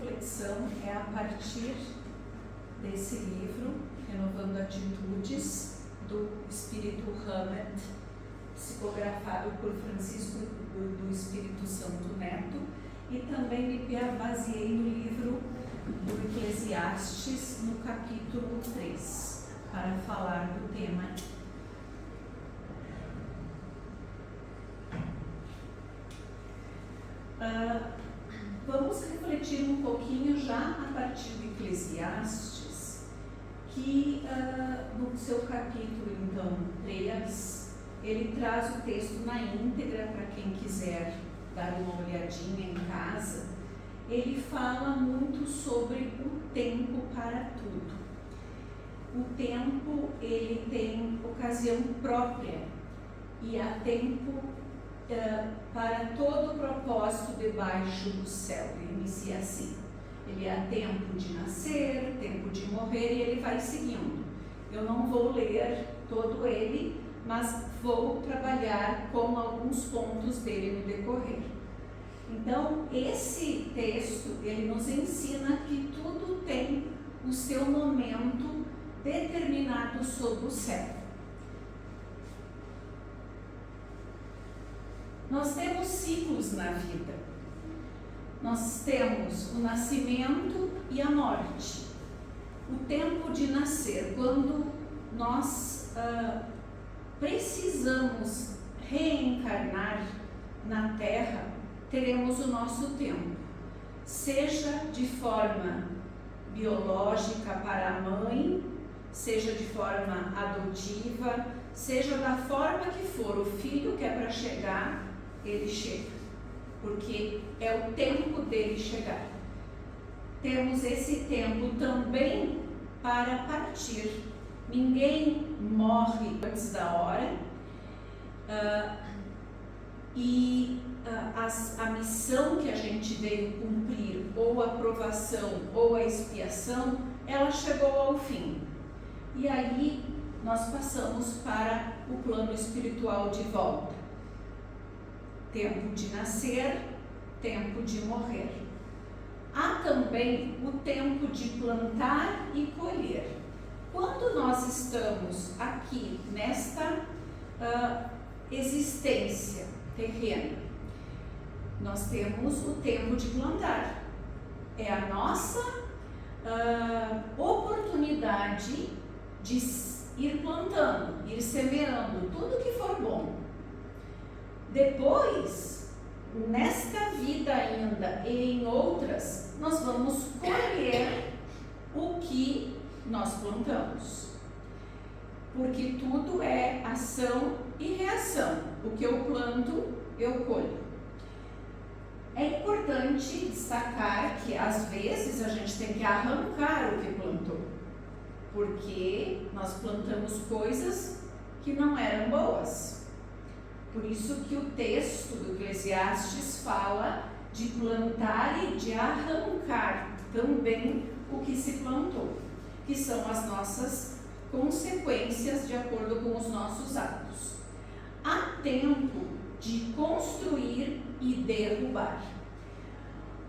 reflexão é a partir desse livro, Renovando Atitudes, do Espírito Hammett, psicografado por Francisco do Espírito Santo Neto, e também me baseei no livro do Eclesiastes, no capítulo 3, para falar do tema. Vamos refletir um pouquinho já a partir do Eclesiastes, que no seu capítulo, então, 3, ele traz o texto na íntegra para quem quiser dar uma olhadinha em casa. Ele fala muito sobre o tempo para tudo. O tempo, ele tem ocasião própria e há tempo para todo propósito debaixo do céu. Ele inicia assim: ele há tempo de nascer, tempo de morrer, e ele vai seguindo. Eu não vou ler todo ele, mas vou trabalhar com alguns pontos dele no decorrer. Então, esse texto, ele nos ensina que tudo tem o seu momento determinado sob o céu. Nós temos ciclos na vida. Nós temos o nascimento e a morte. O tempo de nascer, quando nós precisamos reencarnar na Terra, teremos o nosso tempo, seja de forma biológica para a mãe, seja de forma adotiva, seja da forma que for. O filho que é para chegar, ele chega, porque é o tempo dele chegar. Temos esse tempo também para partir. Ninguém morre antes da hora, a missão que a gente veio cumprir, ou a provação ou a expiação, ela chegou ao fim. E aí nós passamos para o plano espiritual de volta. Tempo de nascer, tempo de morrer. Há também o tempo de plantar e colher. Quando nós estamos aqui nesta existência terrena, nós temos o tempo de plantar. É a nossa oportunidade de ir plantando, ir semeando tudo que for bom. Depois, nesta vida ainda e em outras, nós vamos colher o que nós plantamos. Porque tudo é ação e reação. O que eu planto, eu colho. É importante destacar que às vezes a gente tem que arrancar o que plantou, porque nós plantamos coisas que não eram boas. Por isso que o texto do Eclesiastes fala de plantar e de arrancar também o que se plantou, que são as nossas consequências de acordo com os nossos atos. Há tempo de construir e derrubar.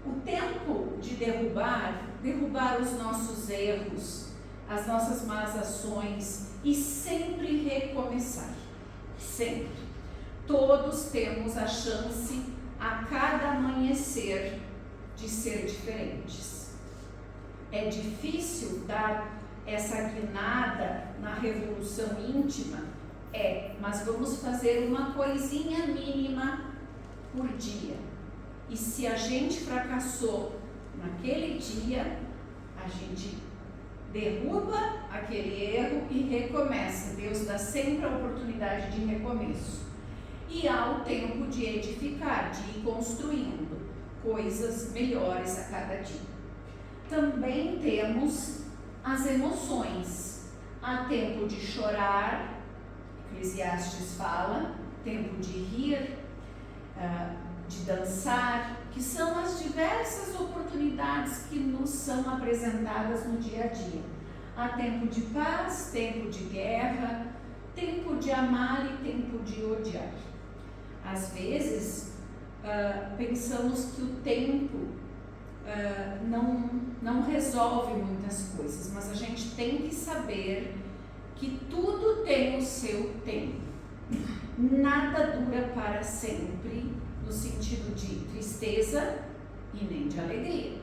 O tempo de derrubar os nossos erros, as nossas más ações e sempre recomeçar. Sempre. Todos temos a chance a cada amanhecer de ser diferentes. É difícil dar essa guinada na revolução íntima? Mas vamos fazer uma coisinha mínima por dia. E se a gente fracassou naquele dia, a gente derruba aquele erro e recomeça. Deus dá sempre a oportunidade de recomeço. E há o tempo de edificar, de ir construindo coisas melhores a cada dia. Também temos as emoções. Há tempo de chorar, Eclesiastes fala, tempo de rir, de dançar, que são as diversas oportunidades que nos são apresentadas no dia a dia. Há tempo de paz, tempo de guerra, tempo de amar e tempo de odiar. Às vezes, pensamos que o tempo não resolve muitas coisas, mas a gente tem que saber que tudo tem o seu tempo. Nada dura para sempre, no sentido de tristeza e nem de alegria.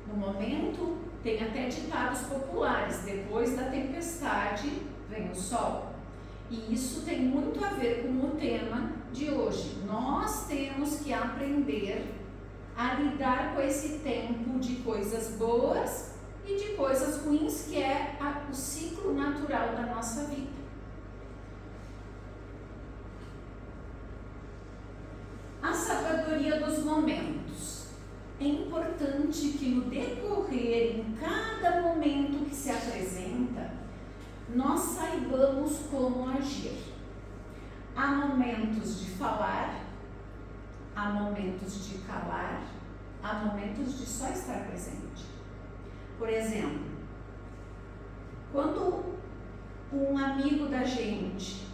No momento, tem até ditados populares: depois da tempestade vem o sol. E isso tem muito a ver com o tema de hoje. Nós temos que aprender a lidar com esse tempo de coisas boas e de coisas ruins, que é o ciclo natural da nossa vida. A sabedoria dos momentos. É importante que no decorrer, em cada momento que se apresenta, nós saibamos como agir. Há momentos de falar, há momentos de calar, há momentos de só estar presente. Por exemplo, quando um amigo da gente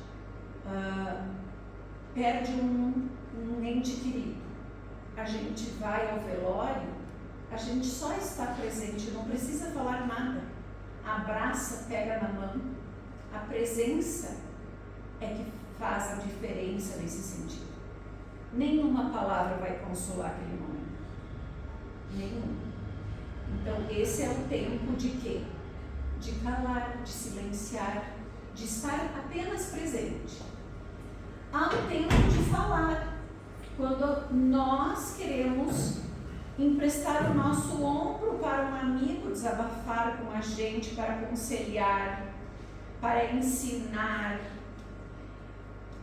perde um ente querido, a gente vai ao velório, a gente só está presente, não precisa falar nada. Abraça, pega na mão. A presença é que faz a diferença nesse sentido. Nenhuma palavra vai consolar aquele momento. Nenhuma. Então, esse é o tempo de quê? De calar, de silenciar, de estar apenas presente. Há um tempo de falar, quando nós queremos emprestar o nosso ombro para um amigo, desabafar com a gente, para aconselhar, para ensinar.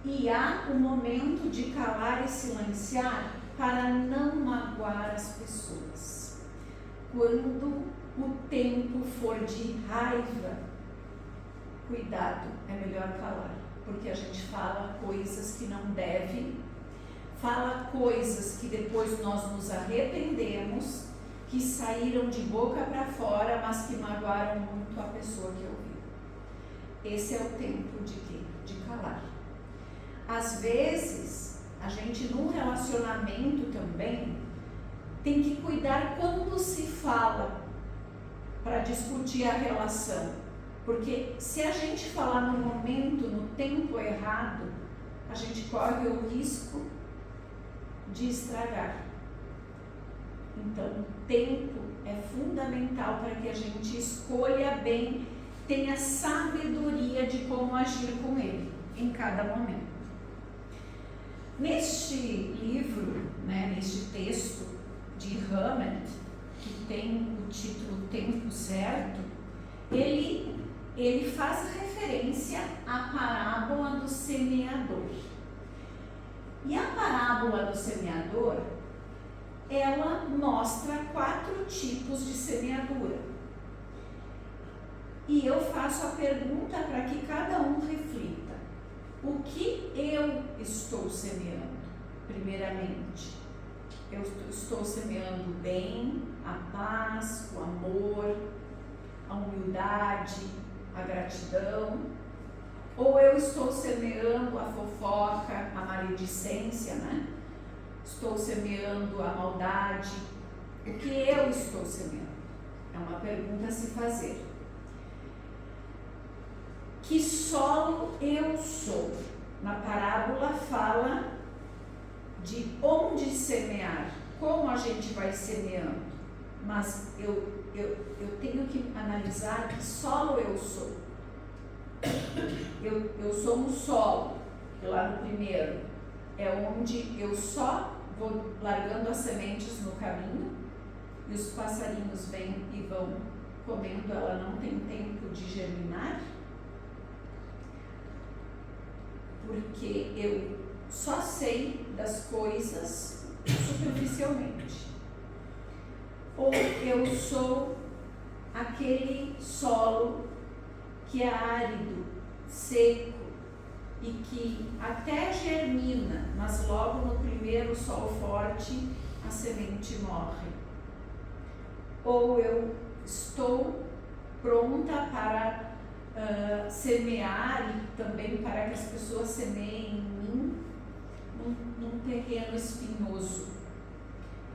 E há um momento de calar e silenciar para não magoar as pessoas. Quando o tempo for de raiva, cuidado, é melhor calar, porque a gente fala coisas que não deve, fala coisas que depois nós nos arrependemos, que saíram de boca para fora, mas que magoaram muito a pessoa que ouviu. Esse é o tempo de quê? De calar. Às vezes, a gente num relacionamento também tem que cuidar quando se fala para discutir a relação. Porque se a gente falar no momento, no tempo errado, a gente corre o risco de estragar. Então, o tempo é fundamental para que a gente escolha bem, tenha sabedoria de como agir com ele em cada momento. Neste livro, neste texto de Hammett, que tem o título Tempo Certo, ele faz referência à parábola do semeador. E a parábola do semeador, ela mostra 4 tipos de semeadura. E eu faço a pergunta para que cada um reflita. O que eu estou semeando? Primeiramente, eu estou semeando o bem, a paz, o amor, a humildade, a gratidão? Ou eu estou semeando a fofoca, a maledicência, Estou semeando a maldade? O que eu estou semeando? É uma pergunta a se fazer. Que solo eu sou? Na parábola fala de onde semear, como a gente vai semeando, mas eu tenho que analisar que solo eu sou. Eu sou um solo, que lá no primeiro é onde eu só vou largando as sementes no caminho e os passarinhos vêm e vão comendo, ela não tem tempo de germinar, porque eu só sei das coisas superficialmente. Ou eu sou aquele solo que é árido, seco e que até germina, mas logo no primeiro sol forte a semente morre. Ou eu estou pronta para semear e também para que as pessoas semeiem em mim num terreno espinhoso.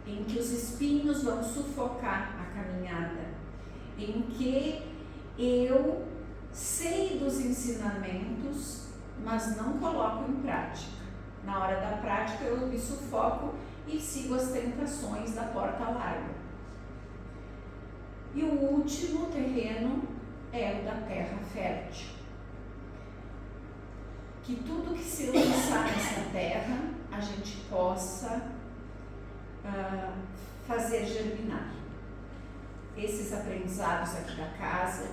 em que os espinhos vão sufocar a caminhada, em que eu sei dos ensinamentos, mas não coloco em prática. Na hora da prática eu me sufoco e sigo as tentações da porta larga. E o último terreno é o da terra fértil. Que tudo que se lançar nessa terra, a gente possa fazer germinar. Esses aprendizados aqui da casa,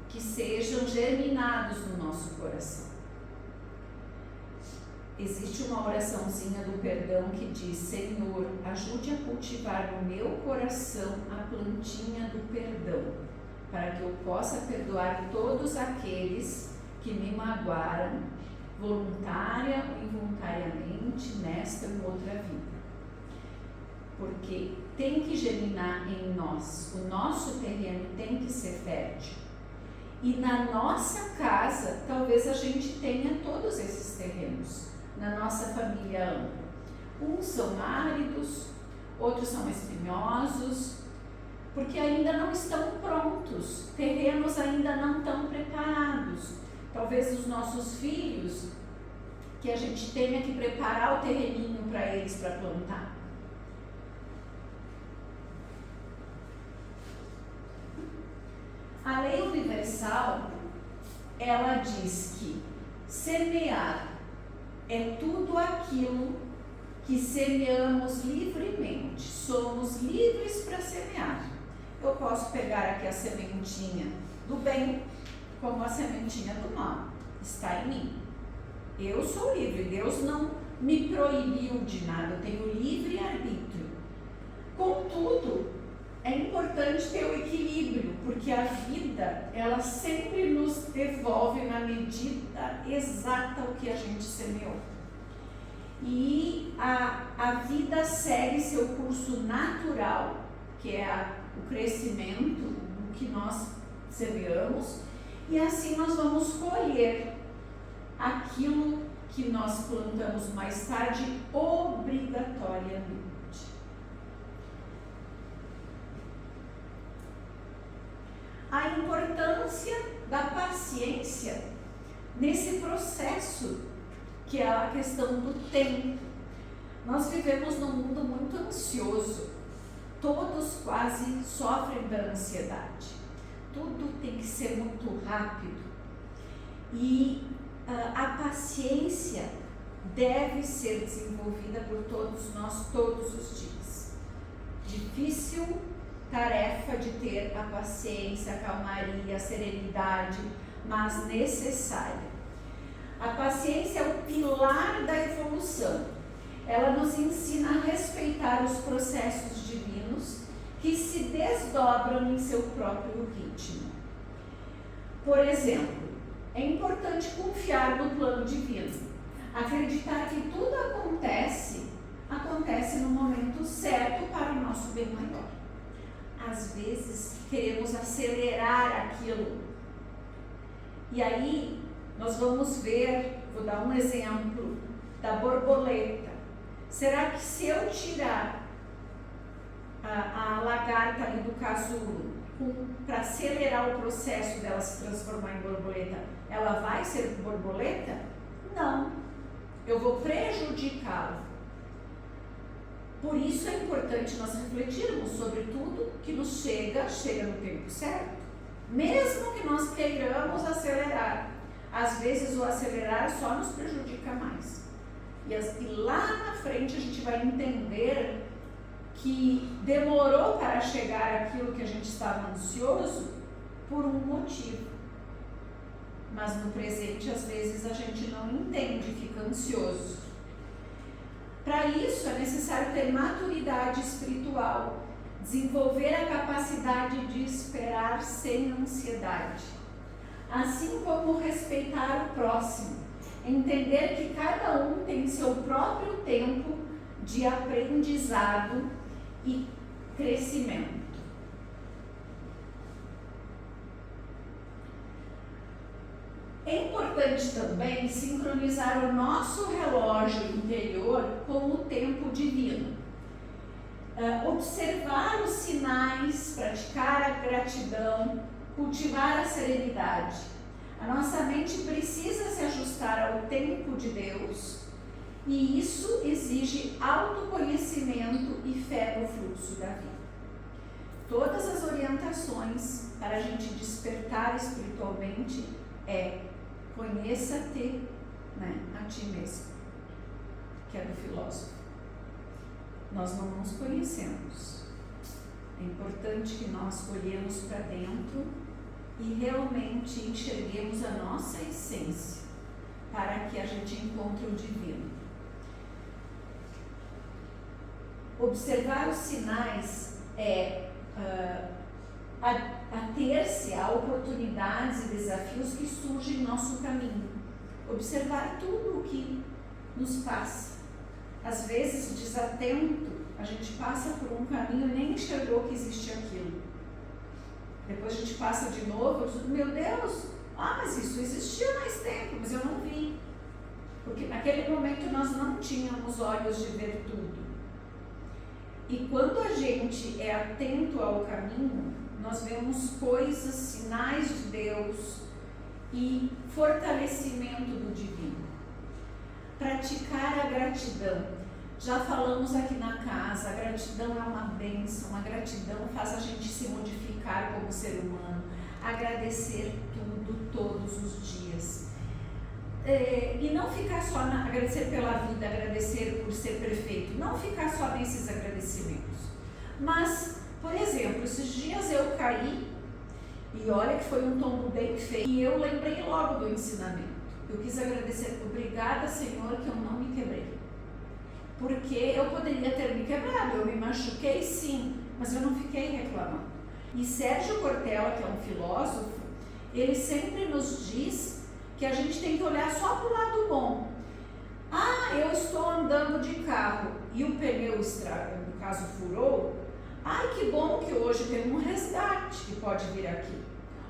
que sejam germinados no nosso coração. Existe uma oraçãozinha do perdão que diz: Senhor, ajude a cultivar no meu coração a plantinha do perdão, para que eu possa perdoar todos aqueles que me magoaram, voluntária ou involuntariamente, nesta ou outra vida. Porque tem que germinar em nós, o nosso terreno tem que ser fértil. E na nossa casa, talvez a gente tenha todos esses terrenos, na nossa família ampla. Uns são áridos, outros são espinhosos, porque ainda não estão prontos, terrenos ainda não estão preparados. Talvez os nossos filhos, que a gente tenha que preparar o terreninho para eles para plantar. A lei universal, ela diz que semear é tudo aquilo que semeamos livremente. Somos livres para semear. Eu posso pegar aqui a sementinha do bem, como a sementinha do mal. Está em mim. Eu sou livre. Deus não me proibiu de nada. Eu tenho livre arbítrio. Contudo, é importante ter o equilíbrio, porque a vida, ela sempre nos devolve na medida exata o que a gente semeou. E a vida segue seu curso natural, que é o crescimento do que nós semeamos, e assim nós vamos colher aquilo que nós plantamos mais tarde, obrigatoriamente. A importância da paciência nesse processo, que é a questão do tempo. Nós vivemos num mundo muito ansioso. Todos quase sofrem da ansiedade. Tudo tem que ser muito rápido. E a paciência deve ser desenvolvida por todos nós todos os dias. Difícil tarefa de ter a paciência, a calmaria, a serenidade, mas necessária. A paciência é o pilar da evolução. Ela nos ensina a respeitar os processos divinos que se desdobram em seu próprio ritmo. Por exemplo, é importante confiar no plano divino, acreditar que tudo acontece no momento certo para o nosso bem maior. Às vezes queremos acelerar aquilo. E aí nós vamos ver, vou dar um exemplo da borboleta. Será que se eu tirar a lagarta ali do casulo para acelerar o processo dela se transformar em borboleta, ela vai ser borboleta? Não. Eu vou prejudicá-la. Por isso é importante nós refletirmos sobre tudo que nos chega no tempo certo. Mesmo que nós queiramos acelerar, às vezes o acelerar só nos prejudica mais. E lá na frente a gente vai entender que demorou para chegar aquilo que a gente estava ansioso por um motivo. Mas no presente, às vezes, a gente não entende, fica ansioso. Para isso, é necessário ter maturidade espiritual, desenvolver a capacidade de esperar sem ansiedade, assim como respeitar o próximo, entender que cada um tem seu próprio tempo de aprendizado e crescimento. É importante também sincronizar o nosso relógio interior com o tempo divino. observar os sinais, praticar a gratidão, cultivar a serenidade. A nossa mente precisa se ajustar ao tempo de Deus e isso exige autoconhecimento e fé no fluxo da vida. Todas as orientações para a gente despertar espiritualmente conheça-te, né, a ti mesmo, que é do filósofo. Nós não nos conhecemos. É importante que nós olhemos para dentro e realmente enxerguemos a nossa essência para que a gente encontre o divino. Observar os sinais ater-se a oportunidades e desafios que surgem em nosso caminho. Observar tudo o que nos passa. Às vezes, desatento, a gente passa por um caminho e nem enxergou que existe aquilo. Depois a gente passa de novo, eu digo, meu Deus, mas isso existia há mais tempo, mas eu não vi. Porque naquele momento nós não tínhamos olhos de ver tudo. E quando a gente é atento ao caminho, nós vemos coisas, sinais de Deus e fortalecimento do divino. Praticar a gratidão. Já falamos aqui na casa, a gratidão é uma bênção, a gratidão faz a gente se modificar como ser humano, agradecer tudo, todos os dias. E não ficar só agradecer pela vida, agradecer por ser perfeito, não ficar só nesses agradecimentos. Mas, por exemplo, esses dias eu caí, e olha que foi um tombo bem feio, e eu lembrei logo do ensinamento. Eu quis agradecer, obrigada, Senhor, que eu não me quebrei. Porque eu poderia ter me quebrado, eu me machuquei sim, mas eu não fiquei reclamando. E Sérgio Cortella, que é um filósofo, ele sempre nos diz que a gente tem que olhar só para o lado bom. Eu estou andando de carro e o pneu no caso furou. Que bom que hoje tem um resgate que pode vir aqui.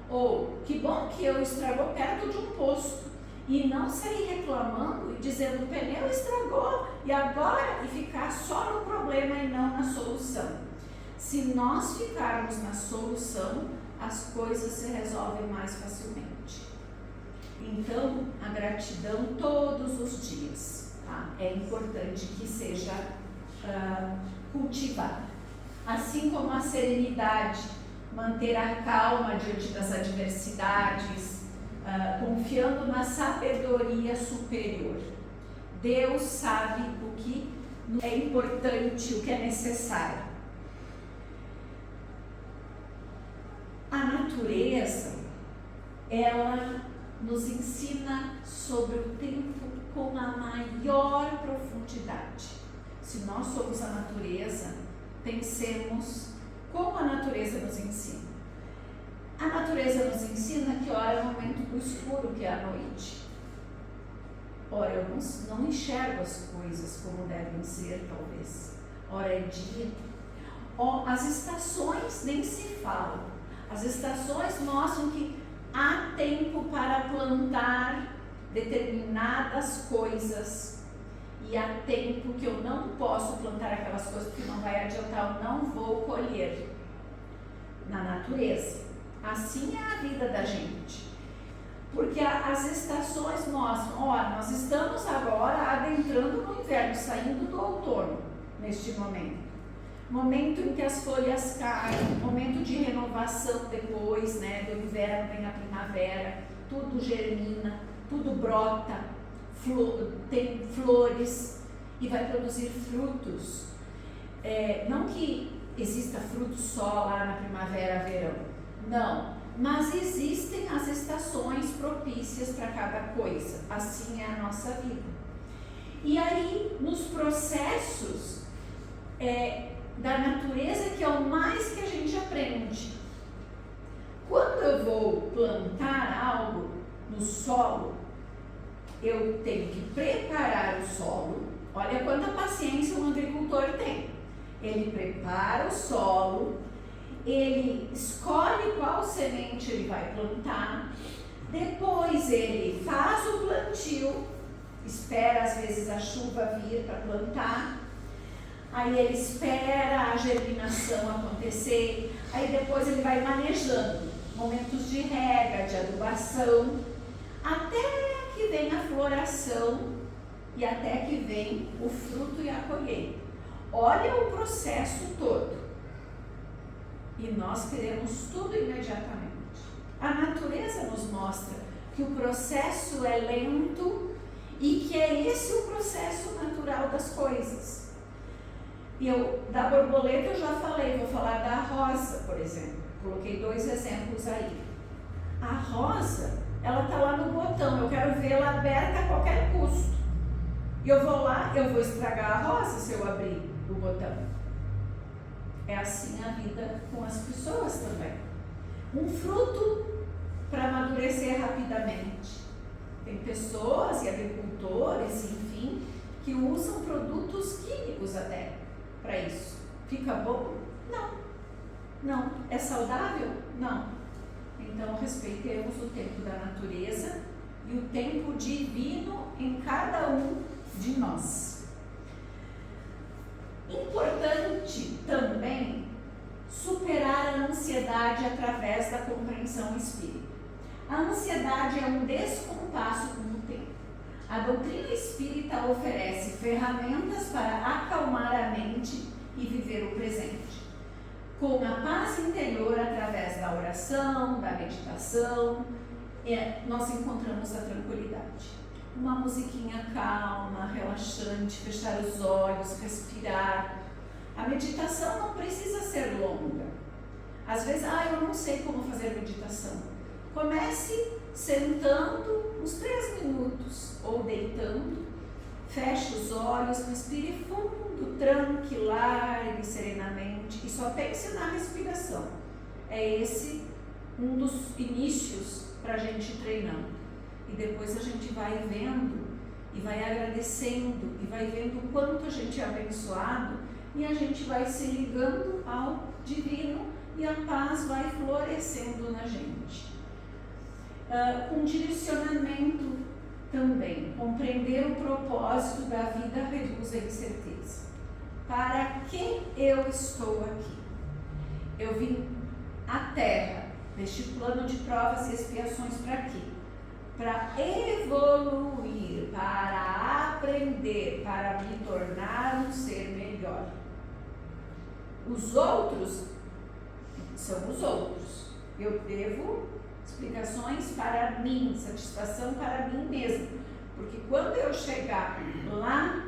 Ou, que bom que eu estragou perto de um posto. E não sair reclamando e dizendo o pneu estragou e agora, e ficar só no problema e não na solução. Se nós ficarmos na solução, as coisas se resolvem mais facilmente. Então, a gratidão todos os dias, tá? É importante que seja cultivada. Assim como a serenidade, manter a calma diante das adversidades, confiando na sabedoria superior. Deus sabe o que é importante, o que é necessário. A natureza, ela nos ensina sobre o tempo com a maior profundidade. Se nós somos a natureza, pensemos como a natureza nos ensina. A natureza nos ensina que ora é o momento do escuro, que é a noite. Ora, eu não enxergo as coisas como devem ser, talvez. Ora, é dia. As estações nem se falam. As estações mostram que há tempo para plantar determinadas coisas e há tempo que eu não posso plantar aquelas coisas porque não vai adiantar, eu não vou colher. Na natureza. Assim é a vida da gente. Porque as estações mostram, nós estamos agora adentrando no inverno, saindo do outono, neste momento. Momento em que as folhas caem, momento de renovação depois, né, do inverno vem a primavera, tudo germina, tudo brota, tem flores e vai produzir frutos. Não que exista fruto só lá na primavera, verão, não, mas existem as estações propícias para cada coisa, assim é a nossa vida. E aí, nos processos da natureza, que é o mais que a gente aprende. Quando eu vou plantar algo no solo, eu tenho que preparar o solo. Olha quanta paciência um agricultor tem. Ele prepara o solo, ele escolhe qual semente ele vai plantar, depois ele faz o plantio, espera às vezes a chuva vir para plantar. aí ele espera a germinação acontecer, aí depois ele vai manejando momentos de rega, de adubação, até que vem a floração e até que vem o fruto e a colheita. Olha o processo todo. E nós queremos tudo imediatamente. A natureza nos mostra que o processo é lento e que é esse o processo natural das coisas. E da borboleta eu já falei, vou falar da rosa, por exemplo. Coloquei 2 exemplos aí. A rosa, ela está lá no botão, eu quero vê-la aberta a qualquer custo. E eu vou lá, eu vou estragar a rosa se eu abrir o botão. É assim a vida com as pessoas também. Um fruto para amadurecer rapidamente. Tem pessoas e agricultores, enfim, que usam produtos químicos até para isso. Fica bom? Não. É saudável? Não. Então, respeitemos o tempo da natureza e o tempo divino em cada um de nós. Importante também superar a ansiedade através da compreensão espírita. A ansiedade é um descompasso com o tempo. A doutrina espírita oferece ferramentas para acalmar a mente e viver o presente. Com a paz interior através da oração, da meditação, nós encontramos a tranquilidade. Uma musiquinha calma, relaxante, fechar os olhos, respirar. A meditação não precisa ser longa. Às vezes, eu não sei como fazer meditação. Comece sentando uns 3 minutos ou deitando. Feche os olhos, respire fundo, tranquila e serenamente e só pense na respiração. É esse um dos inícios para a gente treinando. E depois a gente vai vendo e vai agradecendo e vai vendo o quanto a gente é abençoado e a gente vai se ligando ao divino e a paz vai florescendo na gente. Com direcionamento também, compreender o propósito da vida reduz a incerteza. Para que eu estou aqui? Eu vim à Terra, neste plano de provas e expiações para quê? Para evoluir, para aprender, para me tornar um ser melhor. Os outros são os outros. Eu devo explicações para mim, satisfação para mim mesmo. Porque quando eu chegar lá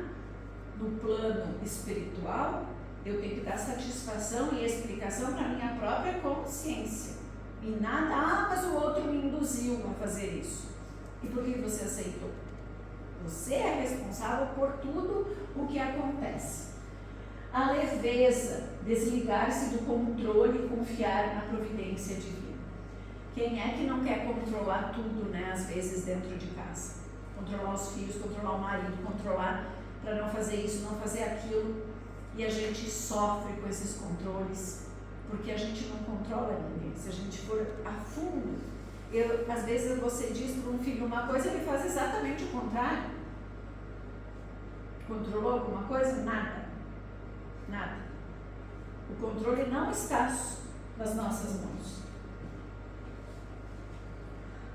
no plano espiritual, eu tenho que dar satisfação e explicação para a minha própria consciência. E nada, mas o outro me induziu a fazer isso. E por que você aceitou? Você é responsável por tudo o que acontece. A leveza, desligar-se do controle e confiar na providência divina. Quem é que não quer controlar tudo, né? Às vezes dentro de casa. Controlar os filhos, controlar o marido, controlar para não fazer isso, não fazer aquilo. E a gente sofre com esses controles, porque a gente não controla ninguém. Se a gente for a fundo, às vezes você diz para um filho uma coisa, ele faz exatamente o contrário. Controlou alguma coisa? Nada. O controle não está nas nossas mãos.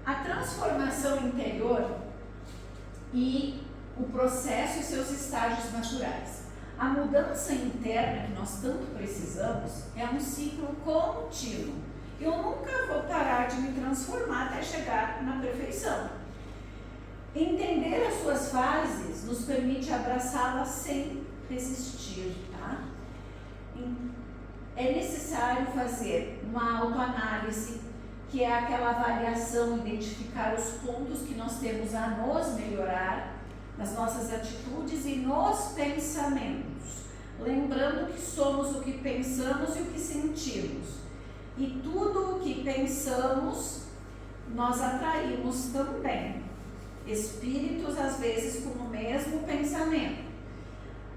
A transformação interior e o processo e seus estágios naturais. A mudança interna que nós tanto precisamos é um ciclo contínuo. Eu nunca vou parar de me transformar até chegar na perfeição. Entender as suas fases nos permite abraçá-las sem resistir, tá? É necessário fazer uma autoanálise, que é aquela avaliação, identificar os pontos que nós temos a nos melhorar nas nossas atitudes e nos pensamentos, lembrando que somos o que pensamos e o que sentimos. E tudo o que pensamos, nós atraímos também. Espíritos, às vezes, com o mesmo pensamento.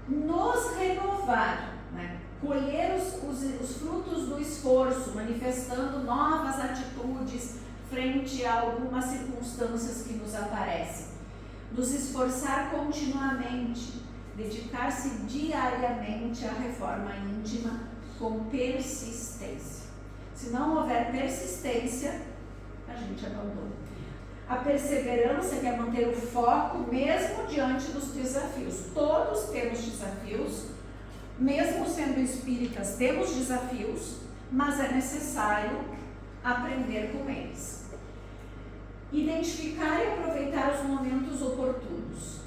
Nos renovar, né? Colher os frutos do esforço, manifestando novas atitudes frente a algumas circunstâncias que nos aparecem. Nos esforçar continuamente, dedicar-se diariamente à reforma íntima com persistência. Se não houver persistência, a gente abandona. A perseverança, que é manter o foco mesmo diante dos desafios. Todos temos desafios, mesmo sendo espíritas, temos desafios, mas é necessário aprender com eles. Identificar e aproveitar os momentos oportunos.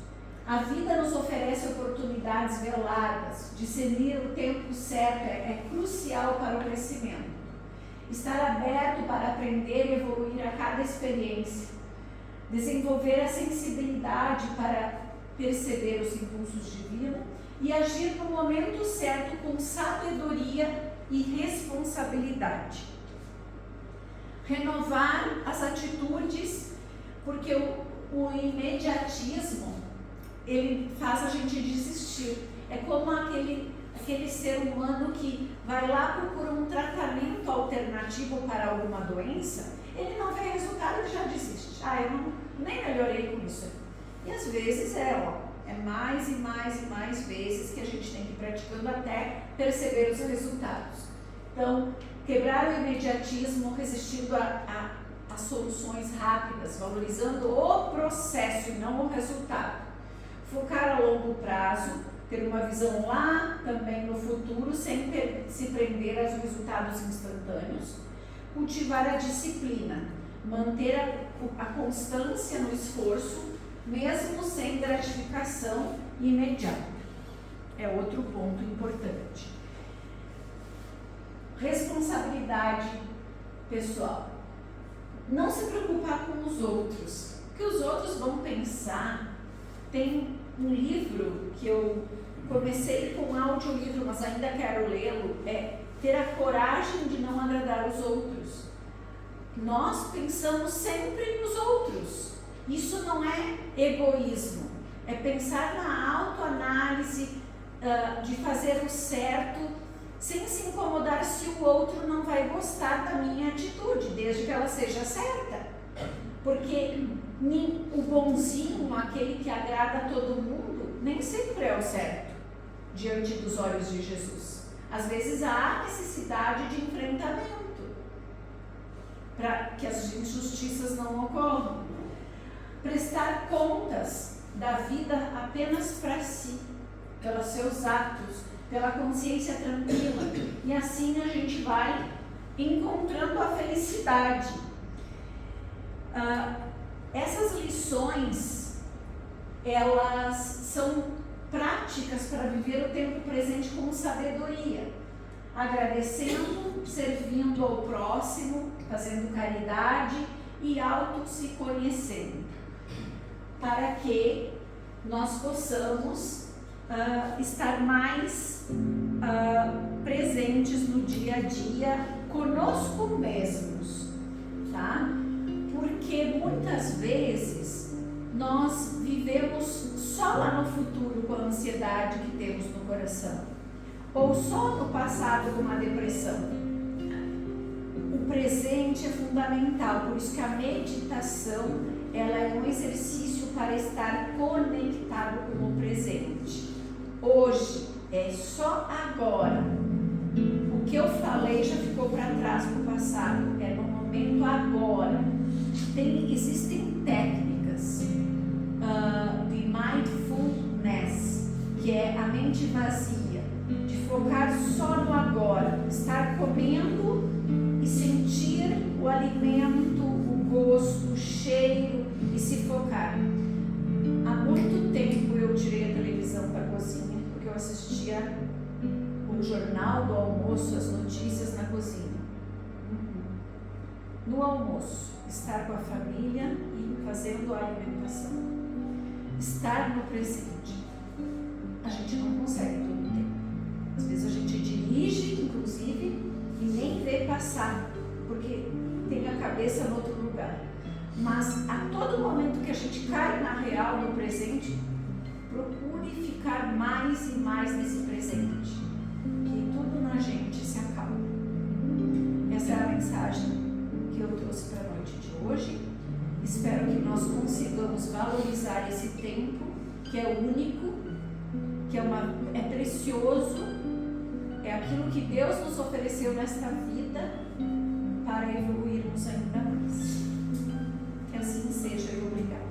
A vida nos oferece oportunidades veladas. Discernir o tempo certo é crucial para o crescimento. Estar aberto para aprender e evoluir a cada experiência. Desenvolver a sensibilidade para perceber os impulsos divinos e agir no momento certo com sabedoria e responsabilidade. Renovar as atitudes, porque o imediatismo, ele faz a gente desistir. É como aquele ser humano que vai lá, procura um tratamento alternativo para alguma doença, ele não vê resultado e já desiste. Eu nem melhorei com isso. E às vezes é mais e mais e mais vezes que a gente tem que ir praticando até perceber os resultados. Então, quebrar o imediatismo, resistindo a soluções rápidas, valorizando o processo e não o resultado. Focar a longo prazo, ter uma visão lá também no futuro, sem se prender aos resultados instantâneos. Cultivar a disciplina, manter a constância no esforço, mesmo sem gratificação imediata. É outro ponto importante. Responsabilidade pessoal. Não se preocupar com os outros, porque os outros vão pensar. Tem um livro que eu comecei com audiolivro, mas ainda quero lê-lo, é ter a coragem de não agradar os outros. Nós pensamos sempre nos outros. Isso não é egoísmo, é pensar na autoanálise, de fazer o certo, sem se incomodar se o outro não vai gostar da minha atitude, desde que ela seja certa. Porque o bonzinho, aquele que agrada a todo mundo, nem sempre é o certo diante dos olhos de Jesus. Às vezes há necessidade de enfrentamento para que as injustiças não ocorram. Prestar contas da vida apenas para si, pelos seus atos, pela consciência tranquila, e assim a gente vai encontrando a felicidade. Essas lições, elas são práticas para viver o tempo presente com sabedoria, agradecendo, servindo ao próximo, fazendo caridade e se conhecendo, para que nós possamos estar mais presentes no dia a dia conosco mesmos, tá? Porque muitas vezes nós vivemos só lá no futuro com a ansiedade que temos no coração, ou só no passado com uma depressão. O presente é fundamental, por isso que a meditação, ela é um exercício para estar conectado com o presente. Hoje é só agora. O que eu falei já ficou para trás, para o passado, é no momento agora. Existem técnicas de mindfulness, que é a mente vazia, de focar só no agora, estar comendo e sentir o alimento, o gosto, o cheiro e se focar. Há muito tempo eu tirei a televisão da cozinha, porque eu assistia o jornal do almoço, as notícias na cozinha. No almoço, estar com a família e fazendo a alimentação. Estar no presente. A gente não consegue todo o tempo. Às vezes a gente dirige, inclusive, e nem vê passar, porque tem a cabeça em outro lugar. Mas a todo momento que a gente cai na real, no presente, procure ficar mais e mais nesse presente, que tudo na gente se acalma. Essa é a mensagem que eu trouxe para a noite de hoje. Espero que nós consigamos valorizar esse tempo, que é único, que é precioso, é aquilo que Deus nos ofereceu nesta vida para evoluirmos ainda mais. Que assim seja e obrigada.